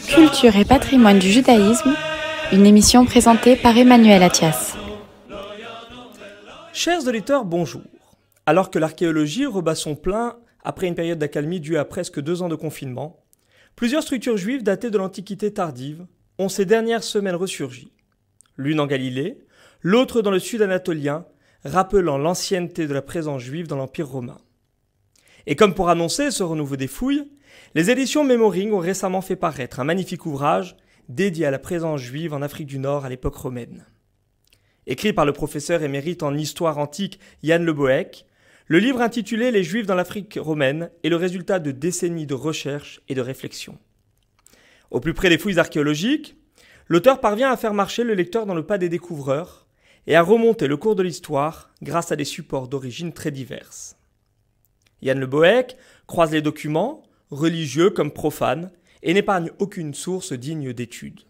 Culture et patrimoine du judaïsme, une émission présentée par Emmanuel Attias. Chers auditeurs, bonjour. Alors que l'archéologie rebat son plein après une période d'accalmie due à presque 2 ans de confinement, plusieurs structures juives datées de l'Antiquité tardive ont ces dernières semaines ressurgi. L'une en Galilée, l'autre dans le sud anatolien, rappelant l'ancienneté de la présence juive dans l'Empire romain. Et comme pour annoncer ce renouveau des fouilles, les éditions Memoring ont récemment fait paraître un magnifique ouvrage dédié à la présence juive en Afrique du Nord à l'époque romaine. Écrit par le professeur émérite en histoire antique Yann Le Bohec, le livre intitulé « Les Juifs dans l'Afrique romaine » est le résultat de décennies de recherche et de réflexion. Au plus près des fouilles archéologiques, l'auteur parvient à faire marcher le lecteur dans le pas des découvreurs et à remonter le cours de l'histoire grâce à des supports d'origine très diverses. Yann Le Bohec croise les documents, religieux comme profanes, et n'épargne aucune source digne d'étude.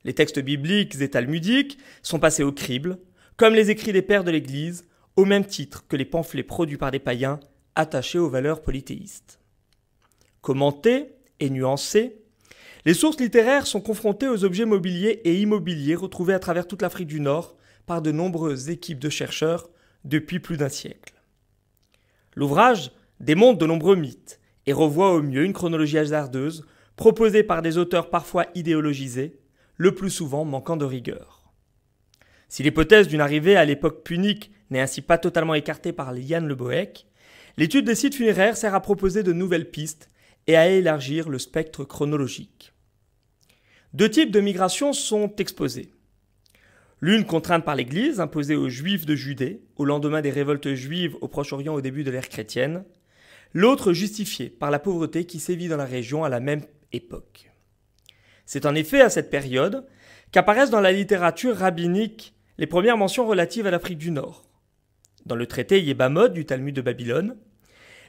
Les textes bibliques et talmudiques sont passés au crible, comme les écrits des pères de l'Église, au même titre que les pamphlets produits par des païens attachés aux valeurs polythéistes. Commentés et nuancés, les sources littéraires sont confrontées aux objets mobiliers et immobiliers retrouvés à travers toute l'Afrique du Nord par de nombreuses équipes de chercheurs depuis plus d'un siècle. L'ouvrage démonte de nombreux mythes et revoit au mieux une chronologie hasardeuse proposée par des auteurs parfois idéologisés, le plus souvent manquant de rigueur. Si l'hypothèse d'une arrivée à l'époque punique n'est ainsi pas totalement écartée par Yann Le Bohec, l'étude des sites funéraires sert à proposer de nouvelles pistes et à élargir le spectre chronologique. 2 types de migrations sont exposés. L'une contrainte par l'Église, imposée aux Juifs de Judée, au lendemain des révoltes juives au Proche-Orient au début de l'ère chrétienne. L'autre justifiée par la pauvreté qui sévit dans la région à la même époque. C'est en effet à cette période qu'apparaissent dans la littérature rabbinique les premières mentions relatives à l'Afrique du Nord. Dans le traité Yébamot du Talmud de Babylone,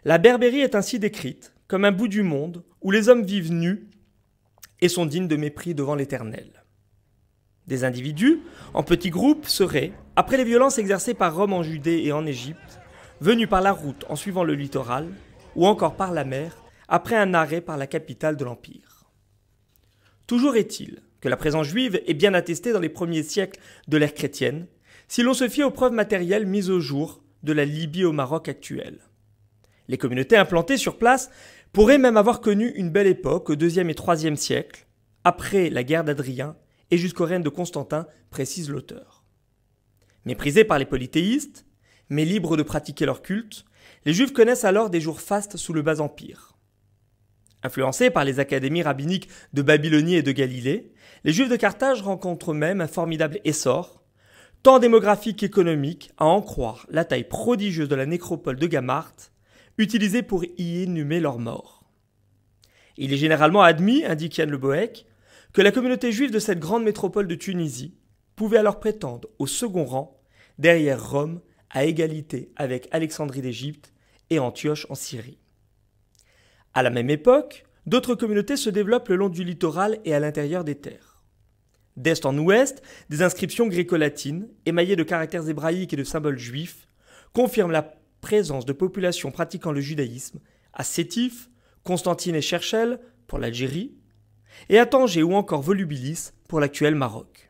la Berbérie est ainsi décrite comme un bout du monde où les hommes vivent nus et sont dignes de mépris devant l'Éternel. Des individus, en petits groupes, seraient, après les violences exercées par Rome en Judée et en Égypte, venus par la route en suivant le littoral, ou encore par la mer, après un arrêt par la capitale de l'Empire. Toujours est-il que la présence juive est bien attestée dans les premiers siècles de l'ère chrétienne, si l'on se fie aux preuves matérielles mises au jour de la Libye au Maroc actuel. Les communautés implantées sur place pourraient même avoir connu une belle époque au IIe et IIIe siècle, après la guerre d'Adrien, et jusqu'au règne de Constantin, précise l'auteur. Méprisés par les polythéistes, mais libres de pratiquer leur culte, les Juifs connaissent alors des jours fastes sous le Bas-Empire. Influencés par les académies rabbiniques de Babylonie et de Galilée, les Juifs de Carthage rencontrent même un formidable essor, tant démographique qu'économique, à en croire la taille prodigieuse de la nécropole de Gamarte, utilisée pour y inhumer leurs morts. Il est généralement admis, indique Yann Le Bohec, que la communauté juive de cette grande métropole de Tunisie pouvait alors prétendre au second rang, derrière Rome, à égalité avec Alexandrie d'Égypte et Antioche en Syrie. À la même époque, d'autres communautés se développent le long du littoral et à l'intérieur des terres. D'est en ouest, des inscriptions gréco-latines, émaillées de caractères hébraïques et de symboles juifs, confirment la présence de populations pratiquant le judaïsme à Sétif, Constantine et Cherchell pour l'Algérie, et à Tanger ou encore Volubilis pour l'actuel Maroc.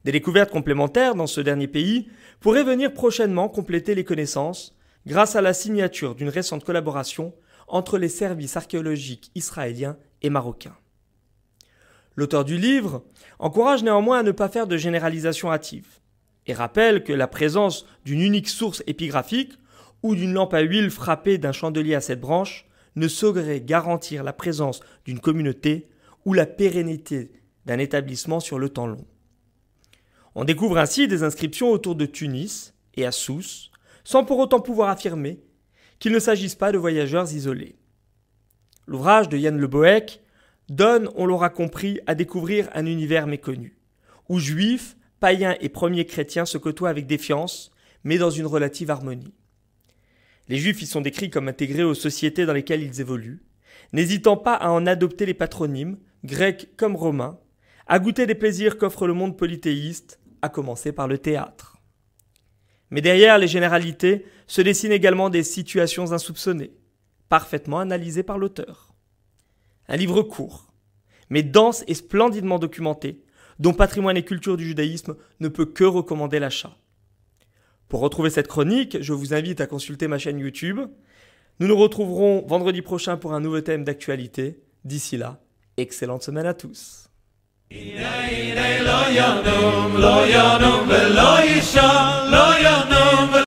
Des découvertes complémentaires dans ce dernier pays pourraient venir prochainement compléter les connaissances grâce à la signature d'une récente collaboration entre les services archéologiques israéliens et marocains. L'auteur du livre encourage néanmoins à ne pas faire de généralisation hâtive et rappelle que la présence d'une unique source épigraphique ou d'une lampe à huile frappée d'un chandelier à 7 branches ne saurait garantir la présence d'une communauté ou la pérennité d'un établissement sur le temps long. On découvre ainsi des inscriptions autour de Tunis et à Sousse, sans pour autant pouvoir affirmer qu'il ne s'agisse pas de voyageurs isolés. L'ouvrage de Yann Le Bohec donne, on l'aura compris, à découvrir un univers méconnu, où juifs, païens et premiers chrétiens se côtoient avec défiance, mais dans une relative harmonie. Les Juifs y sont décrits comme intégrés aux sociétés dans lesquelles ils évoluent, n'hésitant pas à en adopter les patronymes, grecs comme romains, à goûter des plaisirs qu'offre le monde polythéiste, à commencer par le théâtre. Mais derrière les généralités se dessinent également des situations insoupçonnées, parfaitement analysé par l'auteur. Un livre court, mais dense et splendidement documenté, dont Patrimoine et culture du judaïsme ne peut que recommander l'achat. Pour retrouver cette chronique, je vous invite à consulter ma chaîne YouTube. Nous nous retrouverons vendredi prochain pour un nouveau thème d'actualité. D'ici là, excellente semaine à tous. lo yanum, lo yanum, lo yisha, lo yanum.